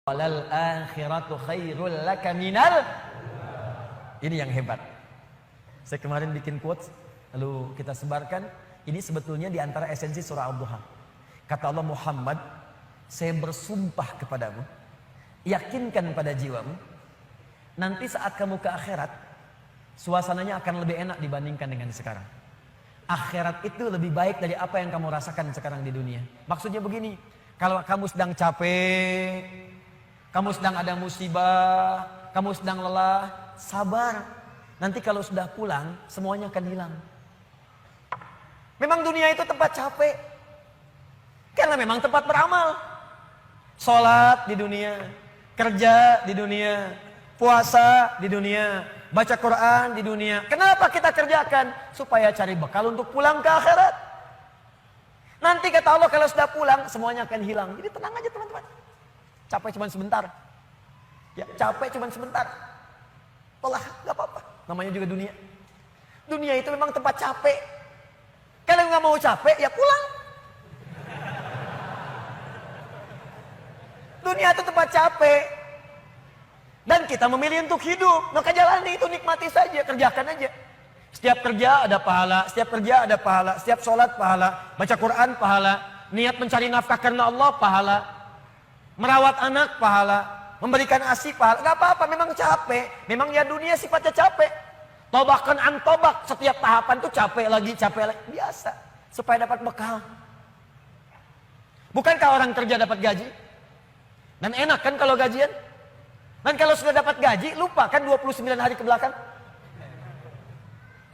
walal akhiratu khairul laka minal. Ini yang hebat. Saya kemarin bikin quotes lalu kita sebarkan. Ini sebetulnya di antara esensi surah Ad-Duha. Kata Allah, Muhammad, saya bersumpah kepadamu, yakinkan pada jiwamu, nanti saat kamu ke akhirat, suasananya akan lebih enak dibandingkan dengan sekarang. Akhirat itu lebih baik dari apa yang kamu rasakan sekarang di dunia. Maksudnya begini, kalau kamu sedang capek, kamu sedang ada musibah, kamu sedang lelah, sabar. Nanti kalau sudah pulang, semuanya akan hilang. Memang dunia itu tempat capek. Karena memang tempat beramal. Sholat di dunia, kerja di dunia, puasa di dunia, baca Quran di dunia. Kenapa kita kerjakan? Supaya cari bekal untuk pulang ke akhirat. Nanti kata Allah kalau sudah pulang, semuanya akan hilang. Jadi tenang aja teman-teman. Capek cuma sebentar. Ya, capek cuma sebentar. Lelah, gak apa-apa. Namanya juga dunia. Dunia itu memang tempat capek. Kalau nggak mau capek, ya pulang. Dunia itu tempat capek. Dan kita memilih untuk hidup. Maka jalani itu, nikmati saja, kerjakan aja. Setiap kerja ada pahala, setiap kerja ada pahala, setiap sholat pahala, baca Quran pahala, niat mencari nafkah karena Allah pahala, merawat anak pahala, memberikan ASI pahala. Gak apa-apa, memang capek. Memang ya dunia sifatnya capek. Tobakan an tobak, setiap tahapan tuh capek lagi, biasa. Supaya dapat bekal. Bukankah orang kerja dapat gaji? Dan enak kan kalau gajian? Dan kalau sudah dapat gaji, lupa kan 29 hari ke belakang?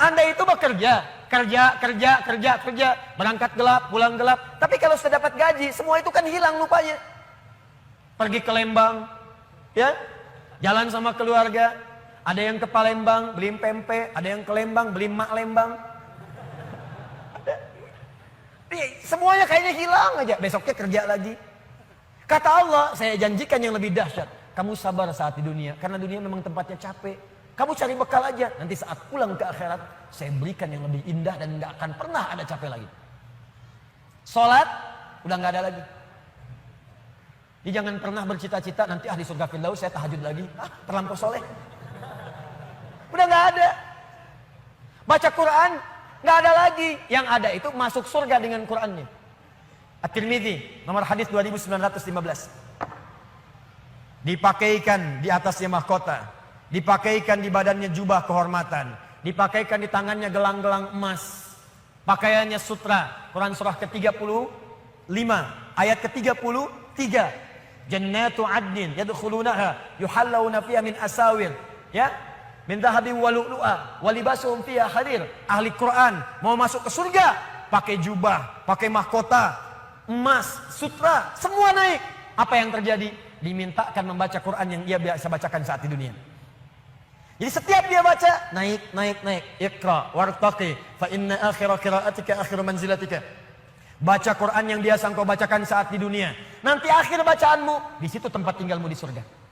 Anda itu bekerja, kerja, berangkat gelap, pulang gelap. Tapi kalau sudah dapat gaji, semua itu kan hilang lupanya. Pergi ke Lembang, ya, jalan sama keluarga. Ada yang ke Palembang, beli pempek. Ada yang ke Lembang, beli mak Lembang. Semuanya kayaknya hilang aja. Besoknya kerja lagi. Kata Allah, saya janjikan yang lebih dahsyat. Kamu sabar saat di dunia. Karena dunia memang tempatnya capek. Kamu cari bekal aja. Nanti saat pulang ke akhirat, saya berikan yang lebih indah dan gak akan pernah ada capek lagi. Sholat, udah gak ada lagi. Jadi jangan pernah bercita-cita nanti di surga Firdaus saya tahajud lagi. Terlampau soleh. Udah gak ada. Baca Quran, gak ada lagi. Yang ada itu masuk surga dengan Qurannya. At-Tirmidzi, nomor hadis 2915. Dipakaikan di atasnya mahkota. Dipakaikan di badannya jubah kehormatan. Dipakaikan di tangannya gelang-gelang emas. Pakaiannya sutra. Quran surah ke-35. Ayat ke-33. Jannatu adnin yadkhulunaha yuhallawna fiha min asawir. Ya. Min dhahabin wa lu'lu'a wa libasuhum fiha harir. Ahli Quran mau masuk ke surga, pakai jubah, pakai mahkota, emas, sutra, semua naik. Apa yang terjadi? Dimintakan membaca Quran yang ia biasa bacakan saat di dunia. Jadi setiap dia baca, naik. Iqra wartaqi fa inna akhira qira'atika akhiru manzilatika. Baca Quran yang biasa engkau bacakan saat di dunia. Nanti akhir bacaanmu, di situ tempat tinggalmu di surga.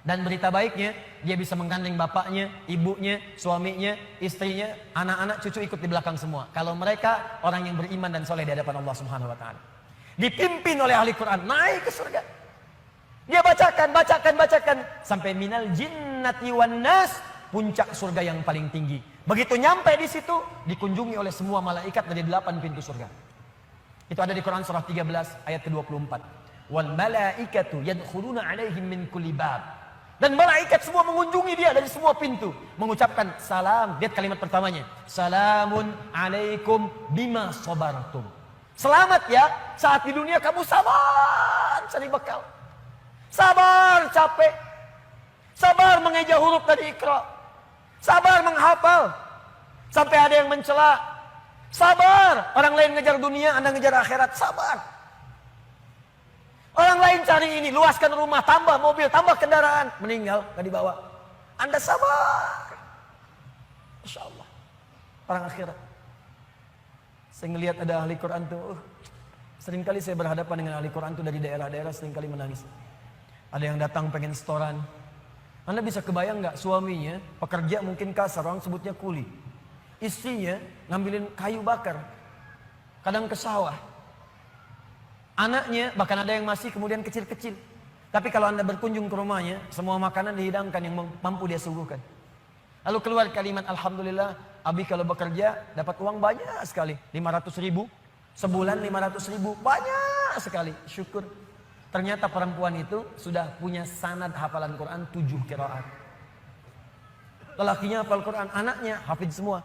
Dan berita baiknya, dia bisa menggandeng bapaknya, ibunya, suaminya, istrinya, anak-anak, cucu ikut di belakang semua. Kalau mereka orang yang beriman dan soleh di hadapan Allah Subhanahu wa taala. Dipimpin oleh ahli Quran, naik ke surga. Dia bacakan sampai minal jinnati wan nas, puncak surga yang paling tinggi. Begitu nyampe di situ, dikunjungi oleh semua malaikat dari 8 pintu surga. Itu ada di Quran surah 13 ayat ke-24. Wal malaikatu yadkhuluna alaihim min kulli bab. Dan malaikat semua mengunjungi dia dari semua pintu, mengucapkan salam. Lihat kalimat pertamanya, salamun alaikum bima sabartum. Selamat ya, saat di dunia kamu sabar cari bekal, sabar capek, sabar mengeja huruf dari Iqra, sabar menghafal sampai ada yang mencela, sabar orang lain ngejar dunia, Anda ngejar akhirat, sabar. Orang lain cari ini, luaskan rumah, tambah mobil, tambah kendaraan. Meninggal, gak dibawa. Anda sabar. Masya Allah. Orang akhirat. Saya ngelihat ada ahli Quran tuh. Seringkali saya berhadapan dengan ahli Quran tuh dari daerah-daerah, seringkali menangis. Ada yang datang pengen setoran. Anda bisa kebayang gak suaminya, pekerja mungkin kasar, orang sebutnya kuli. Istrinya ngambilin kayu bakar. Kadang ke sawah. Anaknya bahkan ada yang masih kemudian kecil-kecil. Tapi kalau Anda berkunjung ke rumahnya, semua makanan dihidangkan yang mampu dia suguhkan. Lalu keluar kalimat, alhamdulillah, Abi kalau bekerja dapat uang banyak sekali. 500.000, sebulan 500.000, banyak sekali. Syukur. Ternyata perempuan itu sudah punya sanad hafalan Quran 7 qiraat. Lelakinya hafal Quran, anaknya hafid semua.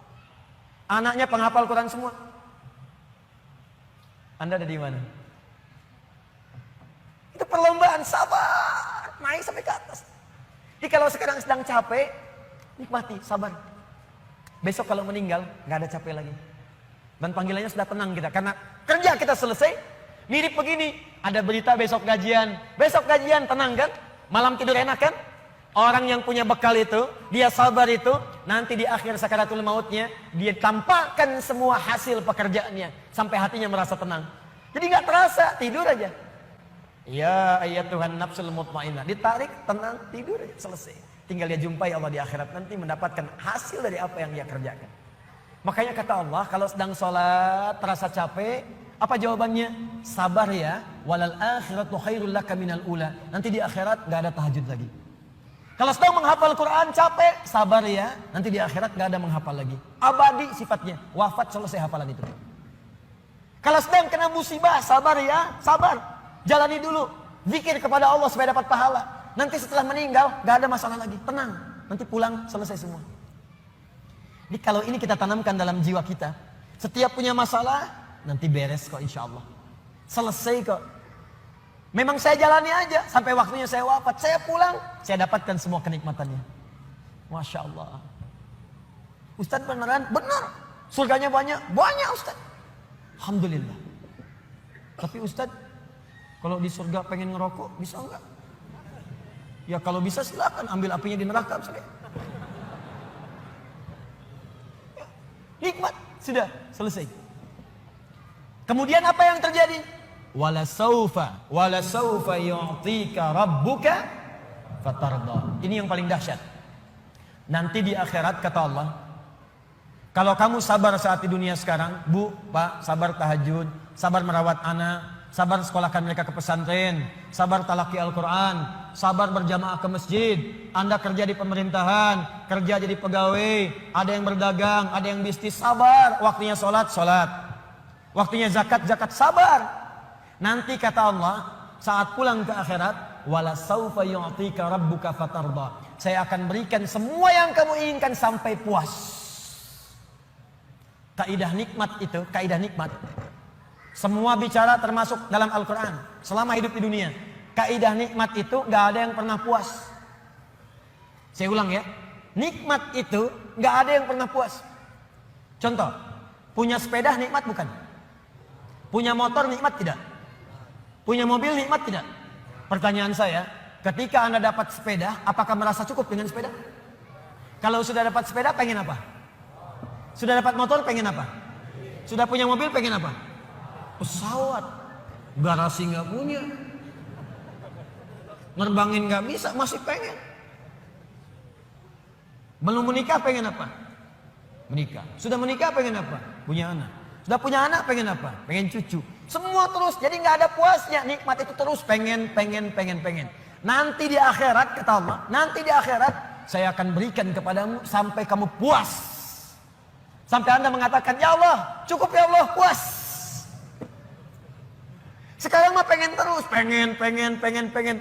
Anaknya penghafal Quran semua. Anda ada di mana? Itu perlombaan, sabar, naik sampai ke atas. Jadi kalau sekarang sedang capek, nikmati, sabar. Besok kalau meninggal, nggak ada capek lagi. Dan panggilannya sudah tenang kita, karena kerja kita selesai. Mirip begini, ada berita besok gajian, tenang kan? Malam tidur enak kan? Orang yang punya bekal itu, dia sabar itu, nanti di akhir sakaratul mautnya, dia tampakkan semua hasil pekerjaannya, sampai hatinya merasa tenang. Jadi nggak terasa, tidur aja. Ya ayat Tuhan nafsul mutmainnah, ditarik, tenang, tidur aja, selesai. Tinggal dia jumpai Allah di akhirat nanti mendapatkan hasil dari apa yang dia kerjakan. Makanya kata Allah, kalau sedang sholat terasa capek, apa jawabannya? Sabar ya, walal akhiratu khairul laka minal ula. Nanti di akhirat gak ada tahajud lagi. Kalau sedang menghafal Quran capek, sabar ya, nanti di akhirat gak ada menghafal lagi. Abadi sifatnya, wafat selesai hafalan itu. Kalau sedang kena musibah, sabar ya, sabar. Jalani dulu, zikir kepada Allah supaya dapat pahala. Nanti setelah meninggal, gak ada masalah lagi. Tenang, nanti pulang, selesai semua. Jadi kalau ini kita tanamkan dalam jiwa kita, setiap punya masalah, nanti beres kok insya Allah. Selesai kok. Memang saya jalani aja, sampai waktunya saya wafat. Saya pulang, saya dapatkan semua kenikmatannya. Masya Allah. Ustadz beneran? Benar. Surganya banyak? Banyak Ustadz. Alhamdulillah. Tapi Ustadz, kalau di surga pengen ngerokok, bisa enggak? Ya kalau bisa silakan ambil apinya di neraka. Nikmat, sudah selesai. Kemudian apa yang terjadi? Wala saufa yu'tika rabbuka fatarda. Ini yang paling dahsyat. Nanti di akhirat kata Allah, kalau kamu sabar saat di dunia sekarang, Bu, Pak, sabar tahajud, sabar merawat anak, sabar sekolahkan mereka ke pesantren, sabar talaki Al-Quran, sabar berjamaah ke masjid, Anda kerja di pemerintahan, kerja jadi pegawai, ada yang berdagang, ada yang bisnis, sabar. Waktunya sholat, sholat. Waktunya zakat, zakat, sabar. Nanti kata Allah, saat pulang ke akhirat, wala saufa yu'tika rabbuka fatarda. Saya akan berikan semua yang kamu inginkan sampai puas. Kaidah nikmat itu, kaidah nikmat. Semua bicara termasuk dalam Al-Quran. Selama hidup di dunia, kaidah nikmat itu gak ada yang pernah puas. Saya ulang ya, nikmat itu gak ada yang pernah puas. Contoh, punya sepeda nikmat bukan? Punya motor nikmat tidak? Punya mobil nikmat tidak? Pertanyaan saya, ketika Anda dapat sepeda, apakah merasa cukup dengan sepeda? Kalau sudah dapat sepeda, pengen apa? Sudah dapat motor, pengen apa? Sudah punya mobil, pengen apa? Pesawat. Garasi nggak punya. Nerbangin nggak bisa, masih pengen. Belum menikah, pengen apa? Menikah. Sudah menikah, pengen apa? Punya anak. Sudah punya anak, pengen apa? Pengen cucu. Semua terus, jadi nggak ada puasnya. Nikmat itu terus pengen. Nanti di akhirat, kata Allah, nanti di akhirat saya akan berikan kepadamu sampai kamu puas. Sampai Anda mengatakan, ya Allah, cukup ya Allah, puas. Sekarang mah pengen terus, pengen.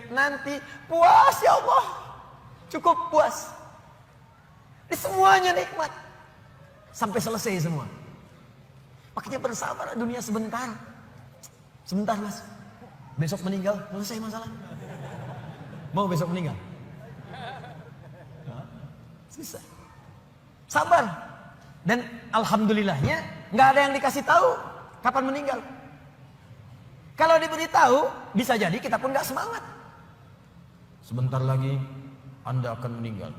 Nanti puas ya Allah, cukup puas. Ini semuanya nikmat. Sampai selesai semua. Makanya bersabar, dunia sebentar. Sebentar mas, besok meninggal, selesai masalah. Mau besok meninggal? Susah. Sabar. Dan alhamdulillahnya nggak ada yang dikasih tahu kapan meninggal. Kalau diberitahu, bisa jadi kita pun gak semangat. Sebentar lagi Anda akan meninggal.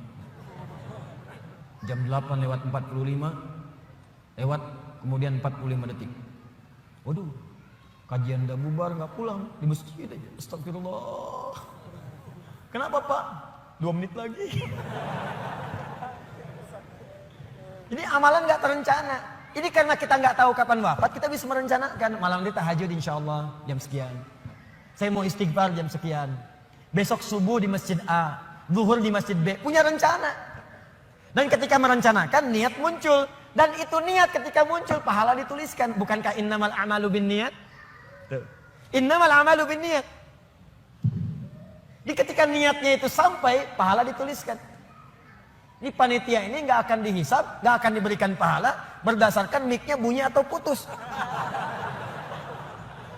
Jam 8:45, kemudian 45 detik. Waduh, kajian udah bubar, gak pulang, di masjid aja. Astagfirullah. Kenapa Pak? 2 menit lagi. Ini amalan gak terencana. Ini karena kita nggak tahu kapan wafat, kita bisa merencanakan malam ini tahajud insya Allah jam sekian. Saya mau istighfar jam sekian. Besok subuh di masjid A, zuhur di masjid B. Punya rencana. Dan ketika merencanakan, niat muncul. Dan itu niat ketika muncul, pahala dituliskan. Bukankah innamal a'malu binniyat? Innamal a'malu binniyat. Di ketika niatnya itu sampai, pahala dituliskan. Ini panitia ini nggak akan dihisab, nggak akan diberikan pahala berdasarkan mic-nya bunyi atau putus.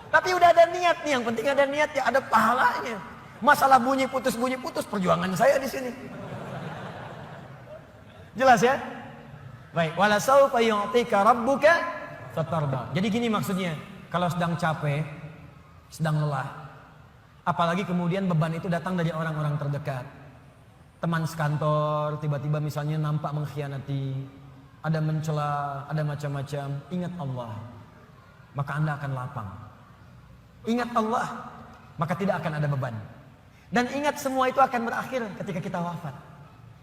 Tapi udah ada niat nih, yang penting ada niat ya, ada pahalanya. Masalah bunyi putus perjuangan saya di sini. Jelas ya? Baik, wala saufa yu'tika rabbuka fatarda. Jadi gini maksudnya, kalau sedang capek, sedang lelah, apalagi kemudian beban itu datang dari orang-orang terdekat. Teman sekantor tiba-tiba misalnya nampak mengkhianati, ada mencela, ada macam-macam. Ingat Allah, maka Anda akan lapang. Ingat Allah, maka tidak akan ada beban. Dan ingat semua itu akan berakhir ketika kita wafat.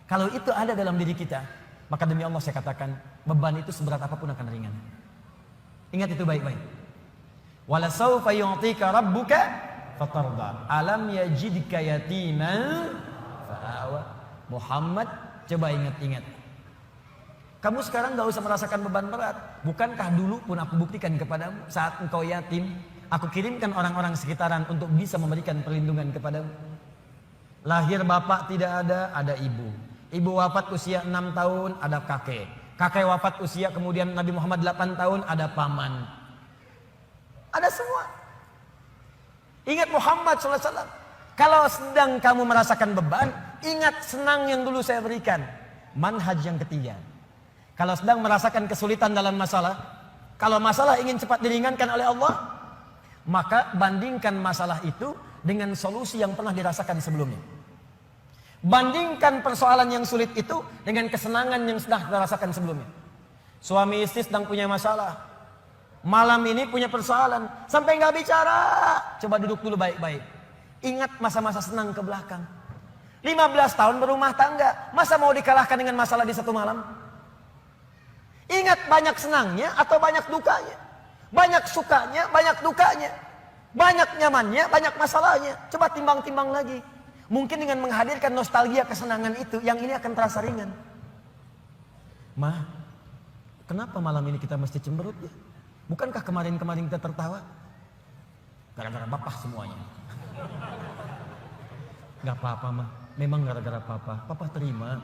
Kalau itu ada dalam diri kita, maka demi Allah saya katakan, beban itu seberat apapun akan ringan. Ingat itu baik-baik. Wala saufa yu'tika rabbuka fatarda. Alam yajidka yatiman fa'awa. Muhammad, coba ingat-ingat. Kamu sekarang gak usah merasakan beban berat. Bukankah dulu pun aku buktikan kepadamu, saat engkau yatim, aku kirimkan orang-orang sekitaran untuk bisa memberikan perlindungan kepadamu. Lahir bapak tidak ada ibu. Ibu wafat usia 6 tahun, ada kakek. Kakek wafat usia kemudian Nabi Muhammad 8 tahun, ada paman. Ada semua. Ingat Muhammad SAW. Kalau sedang kamu merasakan beban, ingat senang yang dulu saya berikan. Manhaj yang ketiga. Kalau sedang merasakan kesulitan dalam masalah, kalau masalah ingin cepat diringankan oleh Allah, maka bandingkan masalah itu dengan solusi yang pernah dirasakan sebelumnya. Bandingkan persoalan yang sulit itu dengan kesenangan yang sudah dirasakan sebelumnya. Suami istri sedang punya masalah, malam ini punya persoalan, sampai nggak bicara. Coba duduk dulu baik-baik. Ingat masa-masa senang ke belakang. 15 tahun berumah tangga, masa mau dikalahkan dengan masalah di satu malam? Ingat banyak senangnya atau banyak dukanya, banyak sukanya, banyak dukanya, banyak nyamannya, banyak masalahnya. Coba timbang-timbang lagi. Mungkin dengan menghadirkan nostalgia kesenangan itu, yang ini akan terasa ringan. Ma, kenapa malam ini kita mesti cemberut ya? Bukankah kemarin-kemarin kita tertawa? Gara-gara bapak semuanya. Gak apa-apa mah, memang gara-gara papa terima.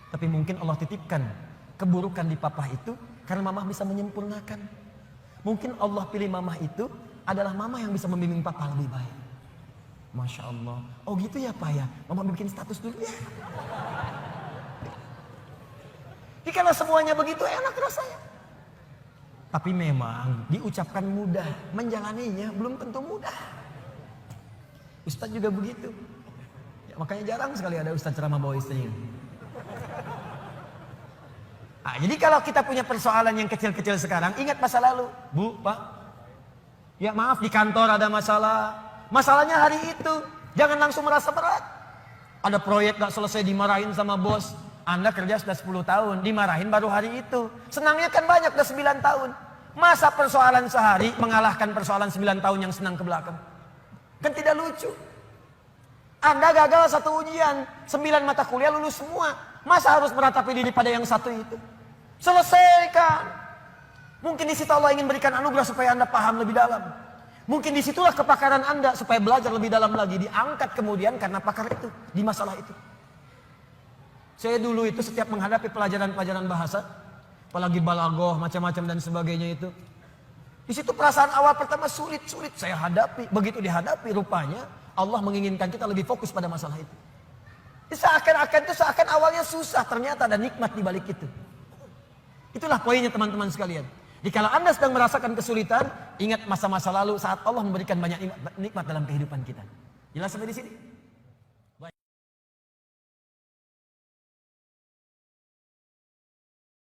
Tapi mungkin Allah titipkan keburukan di papa itu karena mamah bisa menyempurnakan. Mungkin Allah pilih mamah itu adalah mamah yang bisa membimbing papa lebih baik. Masya Allah. Oh gitu ya Pak ya, mama bikin status dulu ya. Jadi kalau semuanya begitu enak rasanya. Tapi memang diucapkan mudah, menjalaninya belum tentu mudah. Ustadz juga begitu. Ya, makanya jarang sekali ada ustadz ceramah bawa istrinya. Nah, jadi kalau kita punya persoalan yang kecil-kecil sekarang, ingat masa lalu. Bu, Pak. Ya maaf di kantor ada masalah. Masalahnya hari itu. Jangan langsung merasa berat. Ada proyek gak selesai dimarahin sama bos. Anda kerja sudah 10 tahun, dimarahin baru hari itu. Senangnya kan banyak, udah 9 tahun. Masa persoalan sehari mengalahkan persoalan 9 tahun yang senang ke belakang? Kan tidak lucu. Anda gagal satu ujian, 9 mata kuliah lulus semua. Masa harus meratapi diri pada yang satu itu? Selesaikan. Mungkin di situ Allah ingin berikan anugerah supaya Anda paham lebih dalam. Mungkin disitulah kepakaran Anda supaya belajar lebih dalam lagi. Diangkat kemudian karena pakar itu, di masalah itu. Saya dulu itu setiap menghadapi pelajaran-pelajaran bahasa, apalagi balaghah, macam-macam dan sebagainya itu. Di situ perasaan awal pertama sulit saya hadapi. Begitu dihadapi rupanya Allah menginginkan kita lebih fokus pada masalah itu. Seakan awalnya susah, ternyata ada nikmat di balik itu. Itulah poinnya teman-teman sekalian. Jadi kalau Anda sedang merasakan kesulitan, ingat masa-masa lalu saat Allah memberikan banyak nikmat dalam kehidupan kita. Jelas sampai di sini?